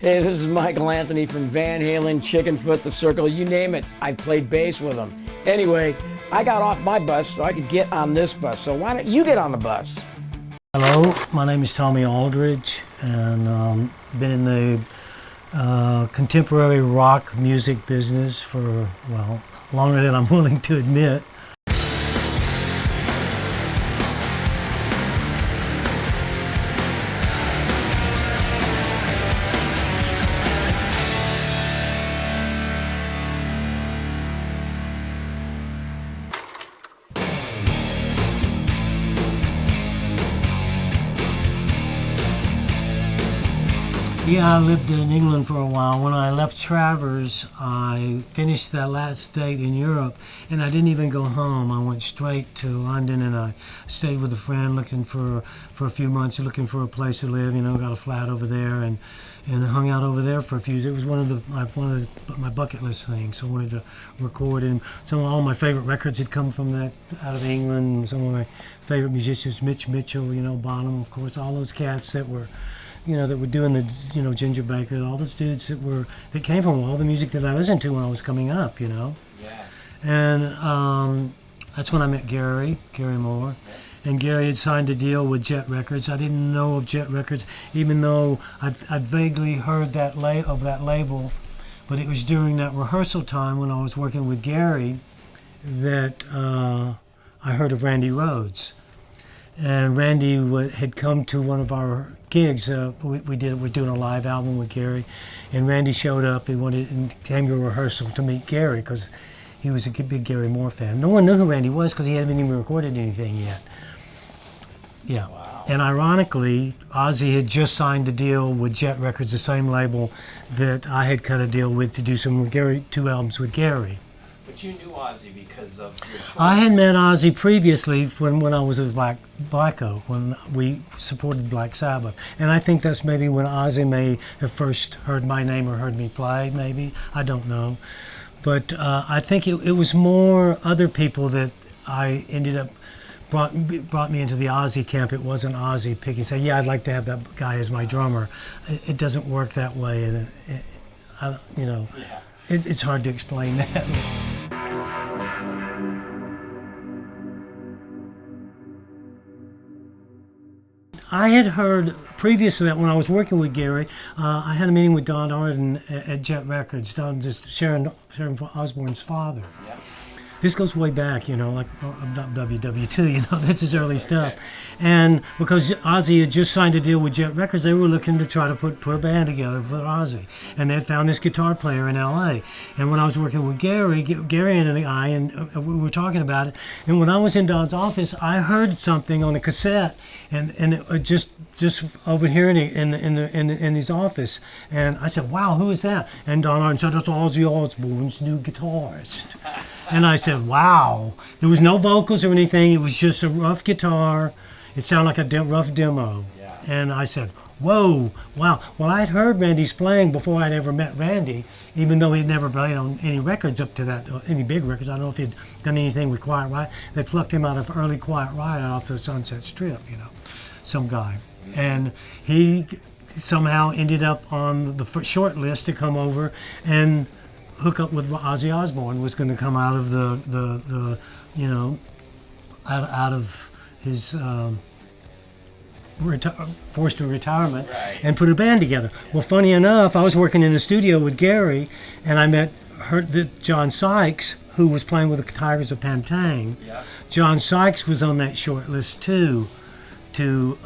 Hey, this is Michael Anthony from Van Halen, Chickenfoot, The Circle, you name it. I played bass with them. Anyway, I got off my bus so I could get on this bus. So why don't you get on the bus? Hello, my name is Tommy Aldridge, and been in the contemporary rock music business for, well, longer than I'm willing to admit. Yeah, I lived in England for a while. When I left Travers, I finished that last date in Europe, and I didn't even go home. I went straight to London, and I stayed with a friend looking for a few months, looking for a place to live. You know, got a flat over there, and hung out over there for a few years. It was one of my bucket list things. So I wanted to record, and all my favorite records had come from that out of England. Some of my favorite musicians, Mitch Mitchell, you know, Bonham, of course, all those cats that were, you know, that were doing the, you know, Ginger Baker, all those dudes that came from all the music that I listened to when I was coming up, you know. Yeah. And that's when I met Gary Moore. Yeah. And Gary had signed a deal with Jet Records. I didn't know of Jet Records, even though I'd vaguely heard of that label. But it was during that rehearsal time when I was working with Gary that I heard of Randy Rhoads. And Randy had come to one of our gigs. We were doing a live album with Gary, and Randy showed up. He came to a rehearsal to meet Gary because he was a big Gary Moore fan. No one knew who Randy was because he hadn't even recorded anything yet. Yeah. Wow. And ironically, Ozzy had just signed a deal with Jet Records, the same label that I had cut a deal with to do two albums with Gary. But you knew Ozzy because of your choice. I had met Ozzy previously when I was with Blacko, when we supported Black Sabbath. And I think that's maybe when Ozzy may have first heard my name or heard me play, maybe. I don't know. But I think it was more other people that I ended up brought me into the Ozzy camp. It wasn't Ozzy picking, say, yeah, I'd like to have that guy as my drummer. It doesn't work that way. And, you know, yeah. It's hard to explain that. I had heard previously that when I was working with Gary, I had a meeting with Don Arden at Jet Records. Don, just Sharon Osbourne's father. Yeah. This goes way back, you know, like I'm not WW2, you know, this is early stuff. And because Ozzy had just signed a deal with Jet Records, they were looking to try to put a band together for Ozzy. And they had found this guitar player in LA. And when I was working with Gary and I, and we were talking about it, and when I was in Don's office, I heard something on a cassette, and it just overhearing it in his office. And I said, wow, who is that? And Don Arden said, that's Ozzy Osbourne's new guitarist. And I said, wow. There was no vocals or anything. It was just a rough guitar. It sounded like a rough demo. Yeah. And I said, whoa, wow. Well, I'd heard Randy's playing before I'd ever met Randy, even though he'd never played on any records up to that, any big records. I don't know if he'd done anything with Quiet Riot. They plucked him out of early Quiet Riot off the Sunset Strip, you know, some guy. And he somehow ended up on the short list to come over and hook up with Ozzy Osbourne. Was going to come out of the you know, out of his forced to retirement, right, and put a band together. Well, funny enough, I was working in the studio with Gary, and I heard John Sykes, who was playing with the Tigers of Pantang. Yeah. John Sykes was on that short list too, to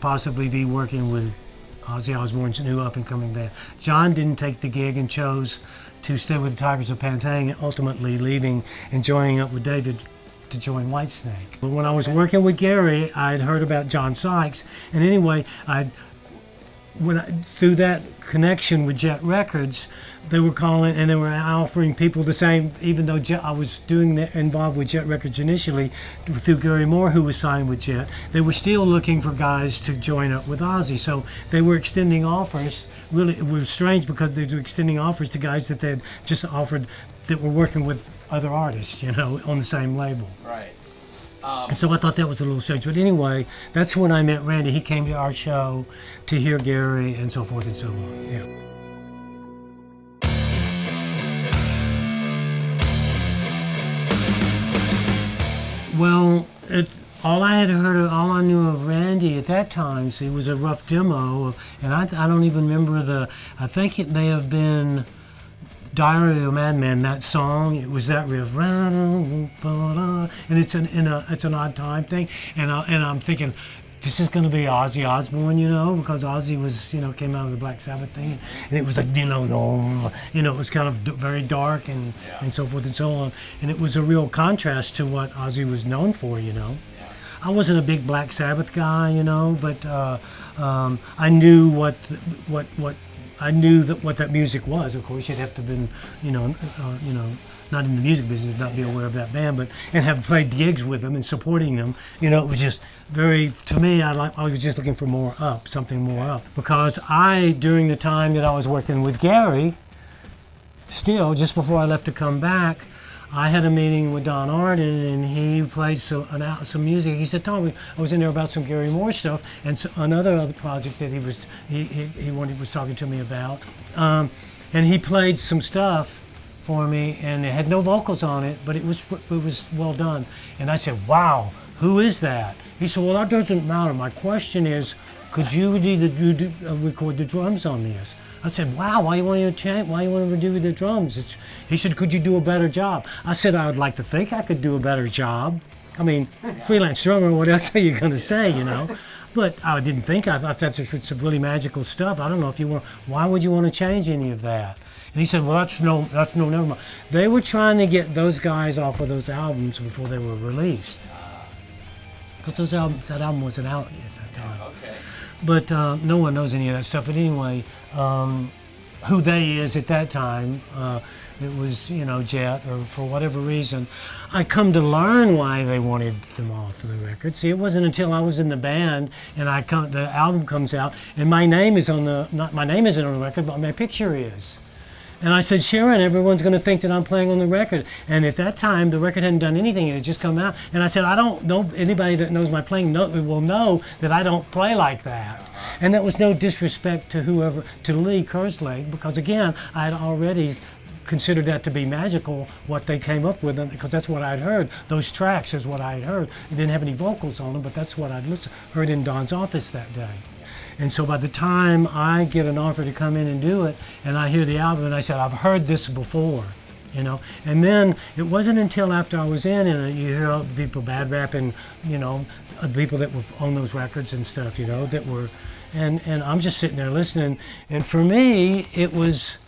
possibly be working with Ozzy Osbourne's new up-and-coming band. John didn't take the gig and chose to stay with the Tigers of Pantang, and ultimately leaving and joining up with David to join Whitesnake. But when I was working with Gary, I'd heard about John Sykes, and anyway, through that connection with Jet Records, they were calling and they were offering people the same, even though I was involved with Jet Records initially, through Gary Moore, who was signed with Jet. They were still looking for guys to join up with Ozzy, so they were extending offers. Really, it was strange because they were extending offers to guys that they'd just offered that were working with other artists, you know, on the same label. Right. So I thought that was a little strange. But anyway, that's when I met Randy. He came to our show to hear Gary and so forth and so on. Yeah. Well, all I had heard, all I knew of Randy at that time, see, was a rough demo, and I don't even remember I think it may have been Diary of a Madman, that song. It was that riff, and it's an odd time thing, and I'm thinking, this is going to be Ozzy Osbourne, because Ozzy was, came out of the Black Sabbath thing, and it was like, it was kind of very dark and so forth and so on, and it was a real contrast to what Ozzy was known for, I wasn't a big Black Sabbath guy, but I knew what that music was. Of course, you'd have to have been, not in the music business, not be aware of that band, and have played gigs with them and supporting them. It was just very, to me, I was just looking for something more up. Because during the time that I was working with Gary, still, just before I left to come back, I had a meeting with Don Arden, and he played some music. He said, "Tom, I was in there about some Gary Moore stuff and another other project that he was talking to me about, and he played some stuff for me, and it had no vocals on it, but it was well done." And I said, "Wow, who is that?" He said, "Well, that doesn't matter. My question is, could you record the drums on this?" I said, "Wow, why you want to change? Why you want to redo the drums?" He said, "Could you do a better job?" I said, "I would like to think I could do a better job. I mean, freelance drummer, what else are you going to say, But I didn't think. I thought this was some really magical stuff. I don't know if you want. Why would you want to change any of that? And he said, "Well, that's no, never mind." They were trying to get those guys off of those albums before they were released, because that album wasn't out yet at that time. Okay. But no one knows any of that stuff. But anyway, who they is at that time, it was, Jet, or for whatever reason. I come to learn why they wanted them off of the record. See, it wasn't until I was in the band and the album comes out, and my name is my name isn't on the record, but my picture is. And I said, "Sharon, everyone's going to think that I'm playing on the record." And at that time, the record hadn't done anything. It had just come out. And I said, "I don't know, anybody that knows my playing will know that I don't play like that." And that was no disrespect to Lee Kerslake, because again, I had already considered that to be magical, what they came up with, because that's what I'd heard. Those tracks is what I'd heard. It didn't have any vocals on them, but that's what I'd heard in Don's office that day. And so by the time I get an offer to come in and do it, and I hear the album, and I said, "I've heard this before," And then it wasn't until after I was in, and you hear all the people bad rapping, the people that were on those records and stuff, that were, and I'm just sitting there listening. And for me, it was,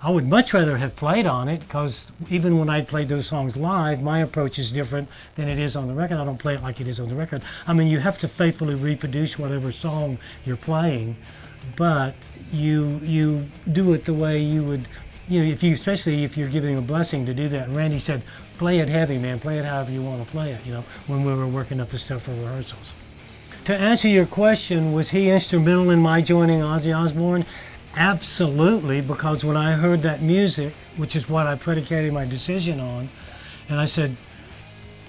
I would much rather have played on it, because even when I played those songs live, my approach is different than it is on the record. I don't play it like it is on the record. I mean, you have to faithfully reproduce whatever song you're playing, but you do it the way you would, especially if you're giving a blessing to do that. And Randy said, "Play it heavy, man. Play it however you want to play it," when we were working up the stuff for rehearsals. To answer your question, was he instrumental in my joining Ozzy Osbourne? Absolutely, because when I heard that music, which is what I predicated my decision on, and I said,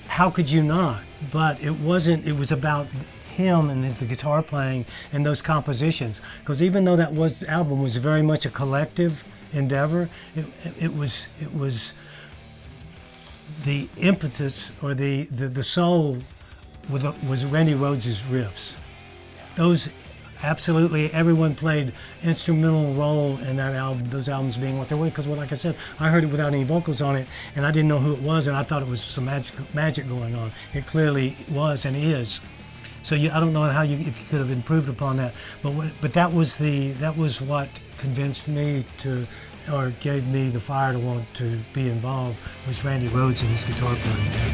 how could you not? But it wasn't, it was about him and the guitar playing and those compositions. Because even though the album was very much a collective endeavor, it was the impetus, or the soul was Randy Rhoads' riffs. Those, absolutely, everyone played instrumental role in that album, those albums being what they were, because, like I said, I heard it without any vocals on it, and I didn't know who it was, and I thought it was some magic going on. It clearly was and is. So I don't know if you could have improved upon that, but that was what convinced me or gave me the fire to want to be involved, was Randy Rhoads and his guitar playing.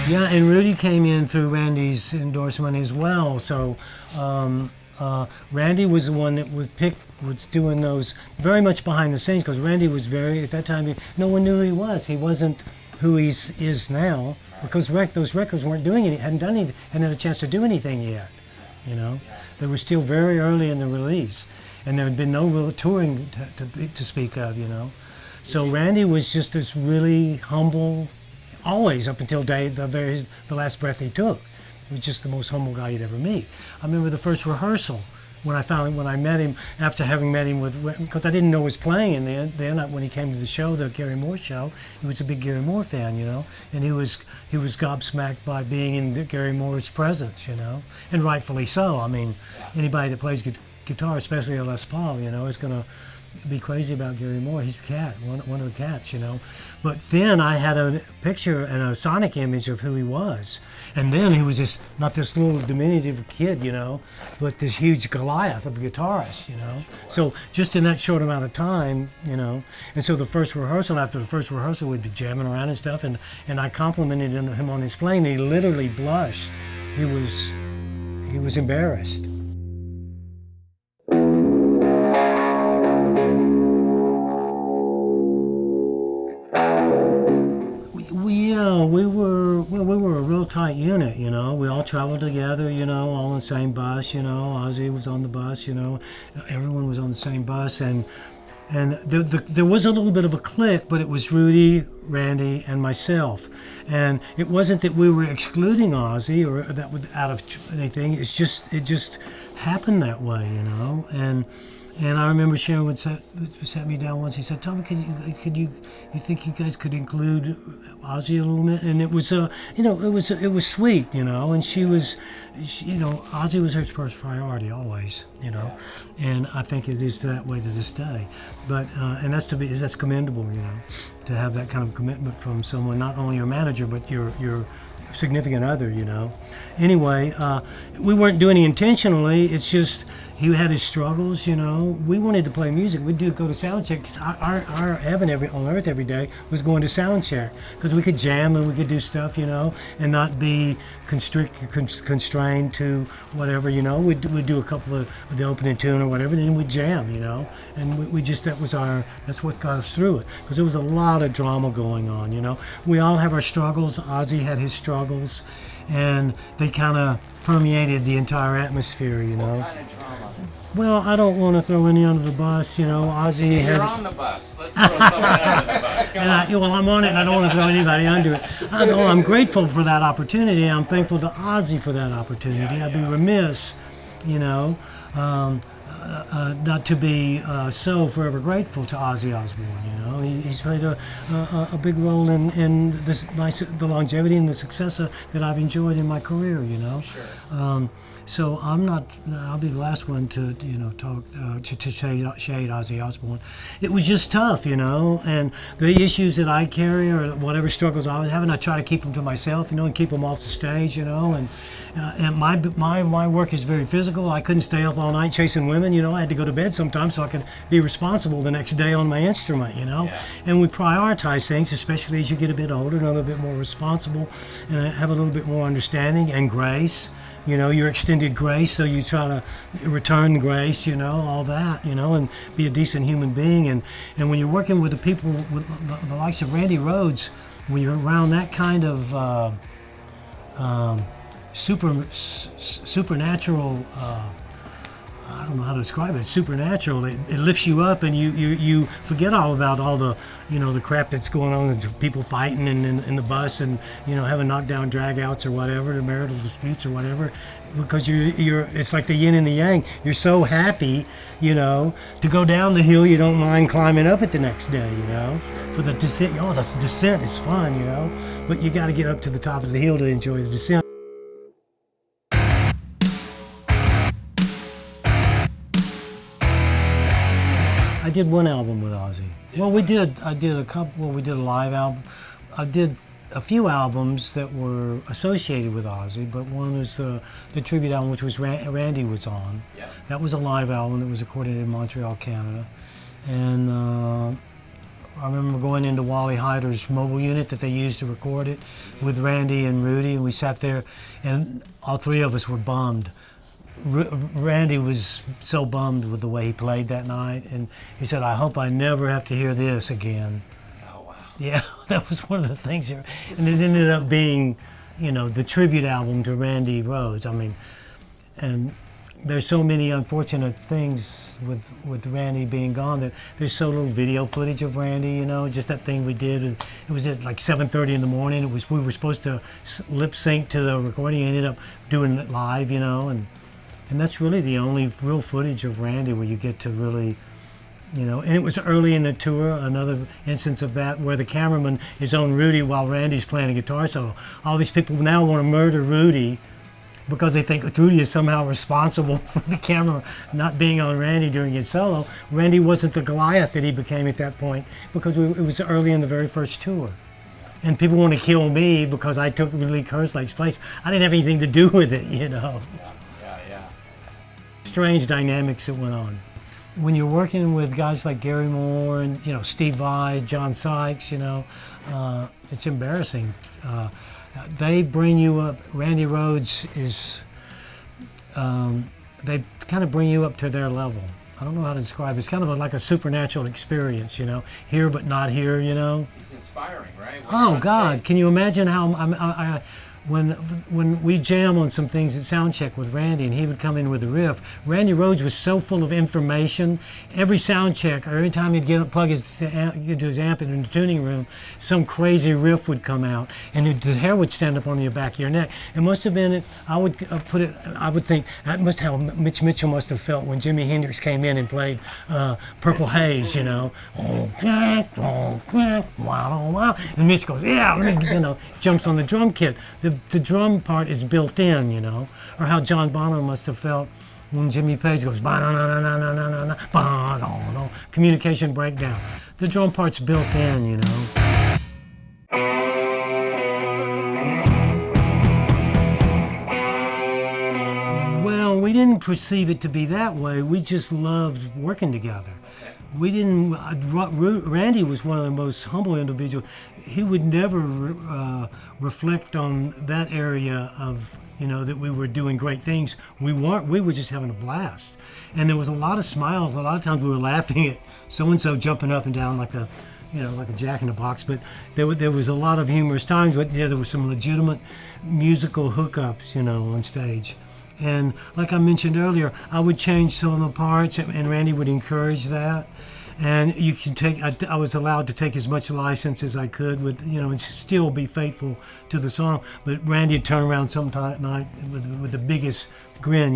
Yeah, and Rudy came in through Randy's endorsement as well. So Randy was the one that was doing those very much behind the scenes, because Randy was at that time, no one knew who he was. He wasn't who he is now, because those records weren't doing anything, hadn't had a chance to do anything yet. They were still very early in the release, and there had been no real touring to speak of. So Randy was just this really humble, always up until the last breath he took. He was just the most humble guy you'd ever meet. I remember the first rehearsal when I met him, after having met him because I didn't know he was playing, and then when he came to the show, the Gary Moore show, he was a big Gary Moore fan, and he was gobsmacked by being in Gary Moore's presence, and rightfully so. I mean, anybody that plays guitar, especially a Les Paul, is gonna be crazy about Gary Moore. He's the cat, one of the cats, But then I had a picture and a sonic image of who he was. And then he was just not this little diminutive kid, but this huge Goliath of a guitarist, So just in that short amount of time, And so after the first rehearsal, we'd be jamming around and stuff, and I complimented him on his playing, and he literally blushed. He was embarrassed. We were a real tight unit, We all traveled together, all on the same bus, Ozzy was on the bus, Everyone was on the same bus, and there was a little bit of a clique, but it was Rudy, Randy, and myself. And it wasn't that we were excluding Ozzy or that was out of anything. It just happened that way, And I remember Sharon would sat me down once. He said, "Tommy, you think you guys could include Ozzy a little bit?" And it was it was sweet, And Ozzy was her first priority always, And I think it is that way to this day. But and that's commendable, to have that kind of commitment from someone, not only your manager but your significant other, Anyway, we weren't doing it intentionally. It's just he had his struggles, We wanted to play music. We'd go to sound check. Cause our heaven on earth every day was going to sound check, because we could jam and we could do stuff, and not be constrained to whatever, We'd do a couple of the opening tune or whatever, and then we'd jam, And we just that's what got us through it, because there was a lot of drama going on, We all have our struggles. Ozzy had his struggles, and they kind of permeated the entire atmosphere, What kind of drama? Well, I don't want to throw any under the bus, Ozzy had... You're on the bus. Let's throw someone under the bus. Come on. I'm on it, and I don't want to throw anybody under it. I'm grateful for that opportunity. I'm thankful to Ozzy for that opportunity. I'd be remiss, not to be so forever grateful to Ozzy Osbourne. He's played a big role in the longevity and the success that I've enjoyed in my career. Sure. So I'll be the last one to talk to shade Ozzy Osbourne. It was just tough, and the issues that I carry or whatever struggles I was having, I try to keep them to myself, and keep them off the stage, and my work is very physical. I couldn't stay up all night chasing women, I had to go to bed sometimes so I could be responsible the next day on my instrument, Yeah. And we prioritize things, especially as you get a bit older and a little bit more responsible and have a little bit more understanding and grace. Your extended grace, so you try to return grace, all that, and be a decent human being. And when you're working with the people, with the likes of Randy Rhoads, when you're around that kind of supernatural, I don't know how to describe it. It's supernatural. It lifts you up, and you forget all about all the the crap that's going on, and people fighting in the bus, and having knockdown drag-outs or whatever, the marital disputes or whatever, because you're it's like the yin and the yang. You're so happy, to go down the hill. You don't mind climbing up it the next day, for the descent. Oh, the descent is fun, but you got to get up to the top of the hill to enjoy the descent. I did one album with Ozzy. Well, we did a live album. I did a few albums that were associated with Ozzy, but one was the tribute album, which was Randy was on. Yeah. That was a live album that was recorded in Montreal, Canada. And I remember going into Wally Hyder's mobile unit that they used to record it with Randy and Rudy, and we sat there, and all three of us were bummed. Randy was so bummed with the way he played that night, and he said, "I hope I never have to hear this again." Oh, wow. Yeah, that was one of the things. And it ended up being, the tribute album to Randy Rhoads. I mean, and there's so many unfortunate things with Randy being gone that there's so little video footage of Randy, just that thing we did. And it was at like 7:30 in the morning. We were supposed to lip sync to the recording. Ended up doing it live, And that's really the only real footage of Randy where you get to really, and it was early in the tour, another instance of that, where the cameraman is on Rudy while Randy's playing a guitar solo. All these people now want to murder Rudy because they think Rudy is somehow responsible for the camera not being on Randy during his solo. Randy wasn't the Goliath that he became at that point because it was early in the very first tour. And people want to kill me because I took Lee Kerslake's place. I didn't have anything to do with it, Yeah. Strange dynamics that went on. When you're working with guys like Gary Moore and Steve Vai, John Sykes, it's embarrassing. They bring you up. Randy Rhoads is. They kind of bring you up to their level. I don't know how to describe it. It's kind of like a supernatural experience, here but not here, It's inspiring, right? Oh God! Can you imagine how when we jam on some things at soundcheck with Randy, and he would come in with a riff. Randy Rhoads was so full of information. Every soundcheck, or every time he'd plug into his amp in the tuning room, some crazy riff would come out, and the hair would stand up on the back of your neck. It must have been. I would think that must how Mitch Mitchell must have felt when Jimi Hendrix came in and played Purple Haze. And Mitch goes, yeah, let me, jumps on the drum kit. The drum part is built in, or how John Bonham must have felt when Jimmy Page goes, ba-na-na-na-na-na-na-na, communication breakdown. The drum part's built in, Well, we didn't perceive it to be that way. We just loved working together. We didn't. Randy was one of the most humble individuals. He would never reflect on that area of that we were doing great things. We weren't. We were just having a blast, and there was a lot of smiles. A lot of times we were laughing at so and so jumping up and down like a jack in the box. But there was a lot of humorous times. But there was some legitimate musical hookups, on stage. And like I mentioned earlier, I would change some of the parts, and Randy would encourage that. And you can I was allowed to take as much license as I could with, and still be faithful to the song. But Randy would turn around some night with the biggest grin,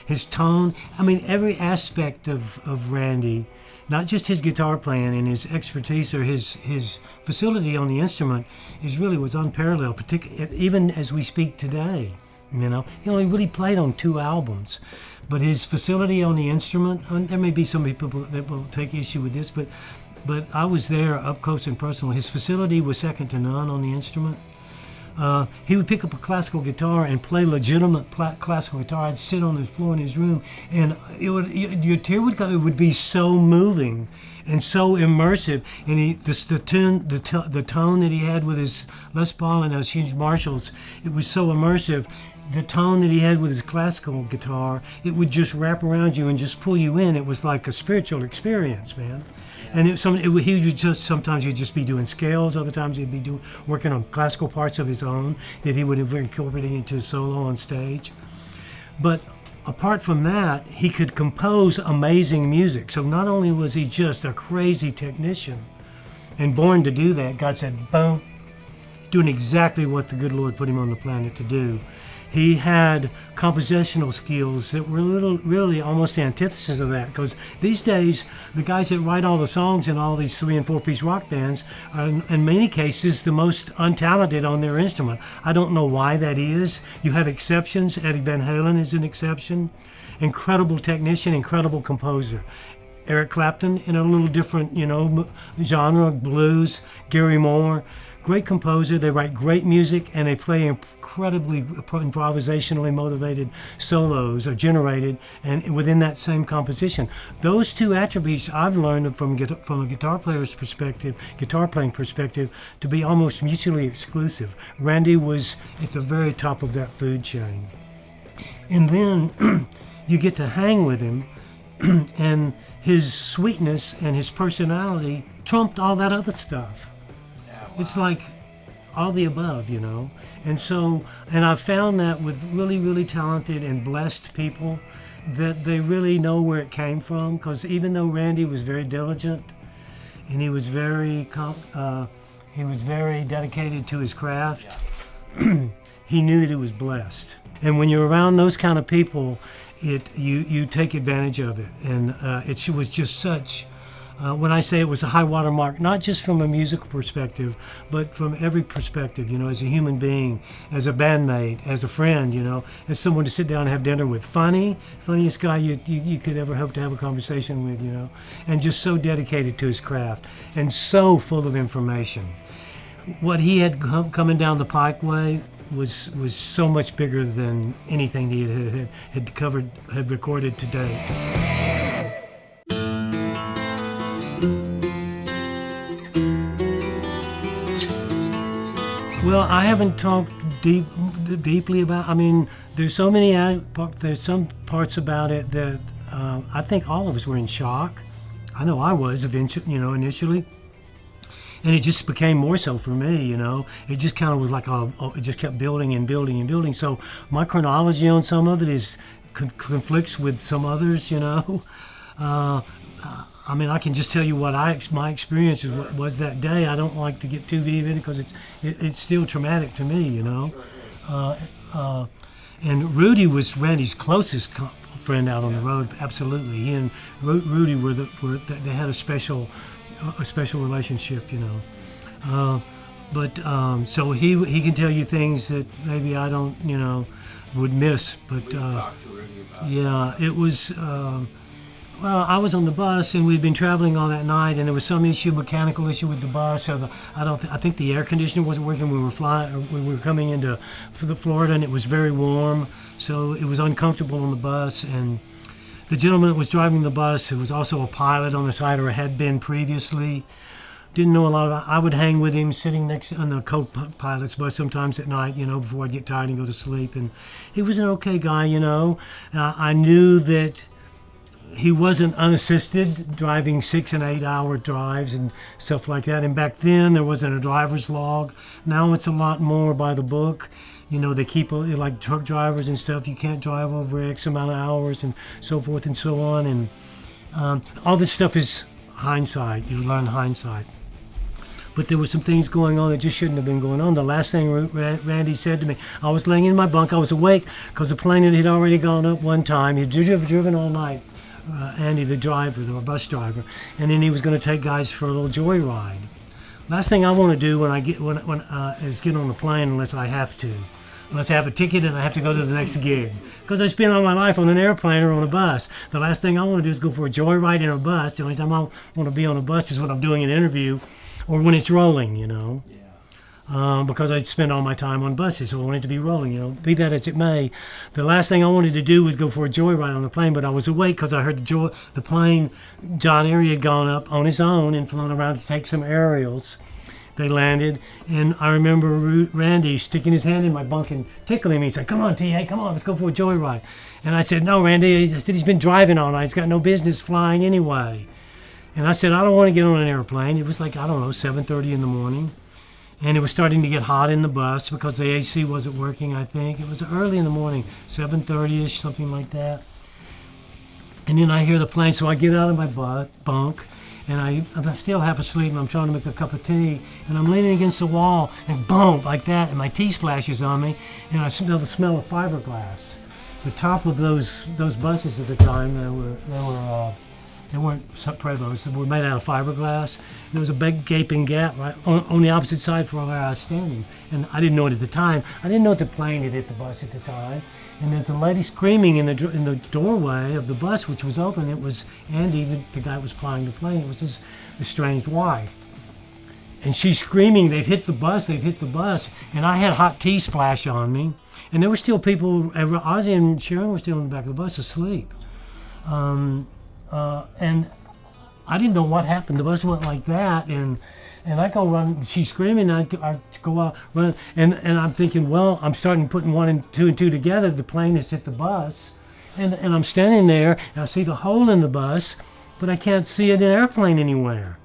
His tone, every aspect of Randy, not just his guitar playing and his expertise or his facility on the instrument, was unparalleled, particularly even as we speak today. He only really played on 2 albums, but his facility on the instrument, and there may be some people that will take issue with this, but I was there up close and personal. His facility was second to none on the instrument. He would pick up a classical guitar and play legitimate classical guitar. I'd sit on the floor in his room, and your tear would come. It would be so moving and so immersive. And the tone that he had with his Les Paul and those huge Marshalls, it was so immersive. The tone that he had with his classical guitar, it would just wrap around you and just pull you in. It was like a spiritual experience, man. And he would sometimes he'd just be doing scales, other times he'd be working on classical parts of his own that he would have incorporated into his solo on stage. But apart from that, he could compose amazing music. So not only was he just a crazy technician and born to do that, God said, boom, doing exactly what the good Lord put him on the planet to do. He had compositional skills that were really almost the antithesis of that, because these days the guys that write all the songs in all these 3- and 4-piece rock bands are in many cases the most untalented on their instrument. I don't know why that is. You have exceptions. Eddie Van Halen is an exception. Incredible technician, incredible composer. Eric Clapton in a little different, genre, blues. Gary Moore, great composer. They write great music and they play incredibly improvisationally motivated solos are generated and within that same composition. Those 2 attributes I've learned from a guitar playing perspective to be almost mutually exclusive. Randy was at the very top of that food chain. And then you get to hang with him and his sweetness and his personality trumped all that other stuff. Yeah, wow. It's like all the above, And I've found that with really, really talented and blessed people, that they really know where it came from. Because even though Randy was very diligent and he was very dedicated to his craft, he knew that he was blessed. And when you're around those kind of people, you take advantage of it. And it was just such. When I say it was a high water mark, not just from a musical perspective, but from every perspective, as a human being, as a bandmate, as a friend, as someone to sit down and have dinner with. Funniest guy you could ever hope to have a conversation with, and just so dedicated to his craft and so full of information. What he had coming down the Pikeway was so much bigger than anything he had recorded to date. Well, I haven't talked deeply about. I mean, there's so many. There's some parts about it that I think all of us were in shock. I know I was eventually, initially, and it just became more so for me. It just kind of was like it just kept building and building and building. So my chronology on some of it conflicts with some others. I mean, I can just tell you what my experience was that day. I don't like to get too deep in it because it's still traumatic to me, And Rudy was Randy's closest friend out on the road. Absolutely, he and Rudy they had a special relationship, But so he can tell you things that maybe I don't, would miss. But yeah, it was. Well, I was on the bus and we'd been traveling all that night, and there was some mechanical issue with the bus. So I think the air conditioner wasn't working. We were coming into Florida, and it was very warm, so it was uncomfortable on the bus. And the gentleman that was driving the bus, who was also a pilot on the side, or had been previously, didn't know a lot about. I would hang with him, sitting next on the co-pilot's bus sometimes at night, before I'd get tired and go to sleep. And he was an okay guy, I knew that he wasn't unassisted, driving 6 and 8 hour drives and stuff like that. And back then there wasn't a driver's log. Now it's a lot more by the book. They keep like truck drivers and stuff. You can't drive over X amount of hours and so forth and so on. And all this stuff is hindsight. You learn hindsight. But there were some things going on that just shouldn't have been going on. The last thing Randy said to me, I was laying in my bunk. I was awake because the plane had already gone up one time. He'd driven all night. Andy, the bus driver, and then he was going to take guys for a little joyride. Last thing I want to do is get on a plane unless I have a ticket and I have to go to the next gig. Because I spent all my life on an airplane or on a bus. The last thing I want to do is go for a joyride in a bus. The only time I want to be on a bus is when I'm doing an interview or when it's rolling, because I'd spend all my time on buses, so I wanted to be rolling, Be that as it may. The last thing I wanted to do was go for a joyride on the plane, but I was awake because I heard the plane, John Erie had gone up on his own and flown around to take some aerials. They landed, and I remember Randy sticking his hand in my bunk and tickling me. He said, "Come on, T, hey, come on, let's go for a joyride." And I said, "No, Randy," I said, "he's been driving all night. He's got no business flying anyway." And I said, "I don't want to get on an airplane." It was like, 7:30 in the morning. And it was starting to get hot in the bus because the AC wasn't working, I think. It was early in the morning, 7:30-ish, something like that. And then I hear the plane, so I get out of my bunk, and I'm still half asleep, and I'm trying to make a cup of tea, and I'm leaning against the wall, and boom, like that, and my tea splashes on me, and I smell the smell of fiberglass. The top of those buses at the time, they weren't Prevost. They were made out of fiberglass. There was a big gaping gap right on the opposite side from where I was standing. And I didn't know it at the time. I didn't know the plane had hit the bus at the time. And there's a lady screaming in the doorway of the bus, which was open. It was Andy, the guy who was flying the plane. It was his estranged wife. And she's screaming, they've hit the bus. And I had hot tea splash on me. And there were still people, Ozzy and Sharon were still in the back of the bus asleep. And I didn't know what happened. The bus went like that, and I go run. She's screaming. I go out run, and I'm thinking, well, I'm starting putting one and two together. The plane has hit the bus, and I'm standing there, and I see the hole in the bus, but I can't see an airplane anywhere.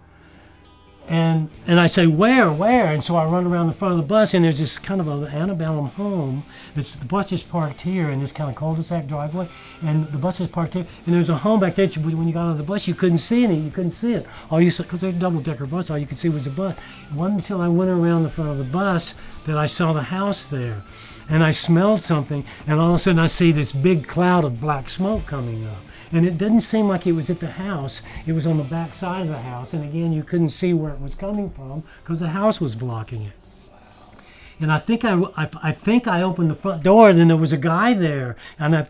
And I say, where? And so I run around the front of the bus, and there's this kind of an antebellum home. The bus is parked here in this kind of cul-de-sac driveway, and the bus is parked here. And there's a home back there. When you got on the bus, you couldn't see it. All you saw, because they're a double-decker bus, all you could see was the bus. It wasn't until I went around the front of the bus that I saw the house there. And I smelled something, and all of a sudden I see this big cloud of black smoke coming up. And it didn't seem like it was at the house. It was on the back side of the house. And again, you couldn't see where it was coming from because the house was blocking it. And I think I opened the front door, and then there was a guy there, and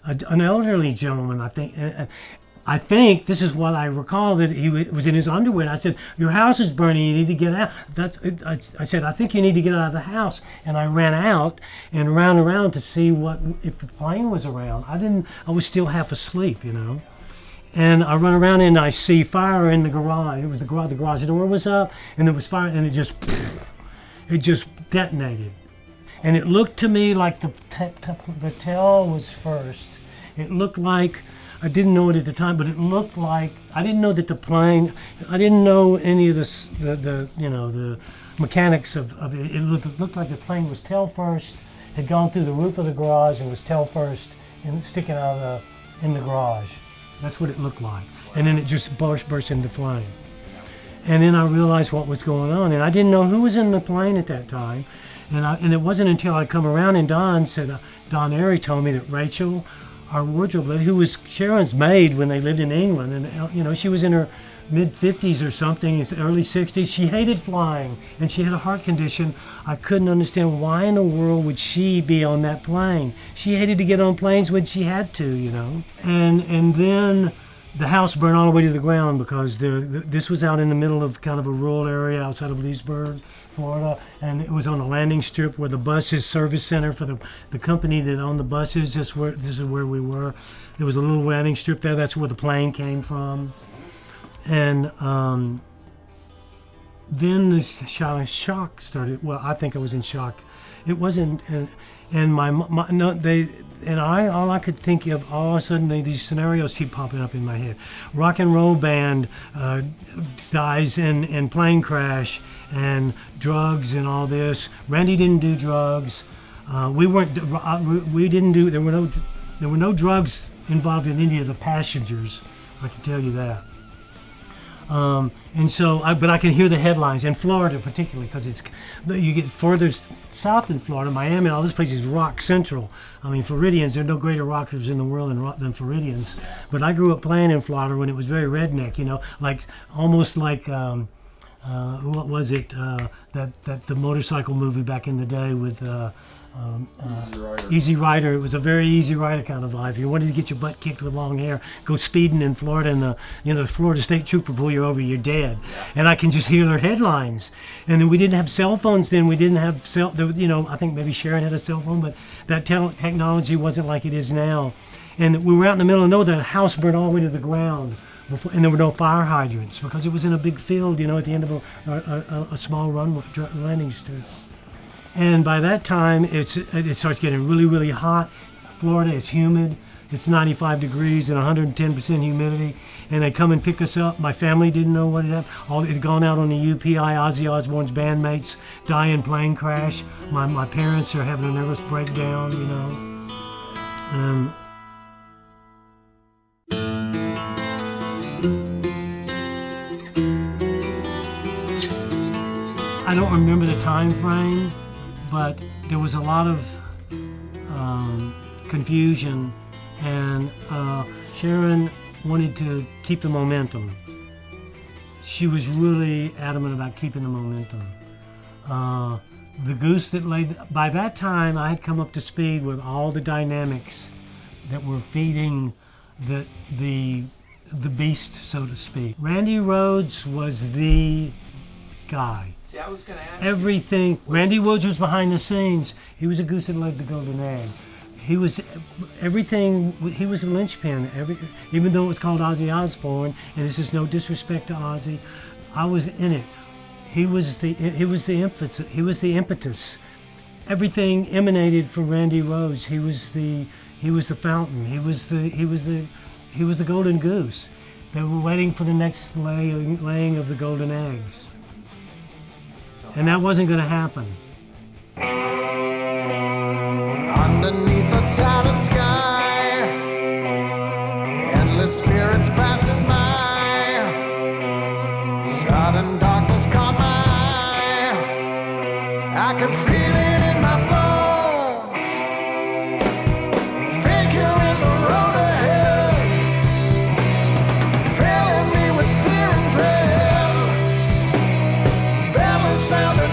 an elderly gentleman, I think this is what I recall, that he was in his underwear. And I said, your house is burning, you need to get out. I said, I think you need to get out of the house. And I ran out and ran around to see if the plane was around. I was still half asleep, you know. And I run around and I see fire in the garage. It was the garage door was up, and there was fire, and it just detonated. And it looked to me like the tail was first. It looked like, I didn't know it at the time, but it looked like, I didn't know that the plane, I didn't know any of the mechanics of it. It looked like the plane was tail first, had gone through the roof of the garage and was tail first and sticking out in the garage. That's what it looked like. And then it just burst into flame. And then I realized what was going on, and I didn't know who was in the plane at that time. And it wasn't until I come around and Don Airy told me that Rachel, our wardrobe lady, who was Sharon's maid when they lived in England, and you know, she was in her mid-50s or something, early 60s. She hated flying, and she had a heart condition. I couldn't understand why in the world would she be on that plane. She hated to get on planes when she had to, you know. And then the house burned all the way to the ground because this was out in the middle of kind of a rural area outside of Leesburg, Florida, and it was on a landing strip where the buses service center for the company that owned the buses. This is where we were. There was a little landing strip there. That's where the plane came from. And then the shock started. Well, I think I was in shock. It wasn't, and all I could think of, all of a sudden these scenarios keep popping up in my head. Rock and roll band dies in plane crash, and drugs and all this. Randy didn't do drugs. We didn't do. There were no drugs involved in any of the passengers. I can tell you that. And so, but I can hear the headlines in Florida, particularly because you get further south in Florida, Miami, all this place is rock central. I mean, Floridians, there are no greater rockers in the world than Floridians. But I grew up playing in Florida when it was very redneck, you know, almost like what was it? That the motorcycle movie back in the day with. Easy Rider. It was a very Easy Rider kind of life. You wanted to get your butt kicked with long hair, go speeding in Florida, and the Florida State Trooper pull you over, you're dead. And I can just hear their headlines. And then we didn't have cell phones then. We didn't have I think maybe Sharon had a cell phone, but that technology wasn't like it is now. And we were out in the middle of nowhere. The house burned all the way to the ground. And there were no fire hydrants because it was in a big field, at the end of a small landing strip. And by that time, it starts getting really, really hot. Florida is humid. It's 95 degrees and 110% humidity. And they come and pick us up. My family didn't know what had happened. It had gone out on the UPI. Ozzy Osbourne's bandmates die in plane crash. My parents are having a nervous breakdown, I don't remember the time frame, but there was a lot of confusion, and Sharon wanted to keep the momentum. She was really adamant about keeping the momentum. The goose that laid, by that time I had come up to speed with all the dynamics that were feeding the beast, so to speak. Randy Rhoads was the guy. See, I was going to ask everything. Randy Rhoads was behind the scenes. He was a goose that laid the golden egg. He was everything. He was a linchpin. Even though it was called Ozzy Osbourne, and this is no disrespect to Ozzy, I was in it. He was the impetus. He was the impetus. Everything emanated from Randy Rhoads. He was the fountain. He was the golden goose. They were waiting for the next laying of the golden eggs. And that wasn't going to happen. Underneath a tattered sky, endless spirits passing by. Sudden darkness caught my eye. I could feel it in my bones. Figure in the road ahead, filling me with fear and dread. Bells sounded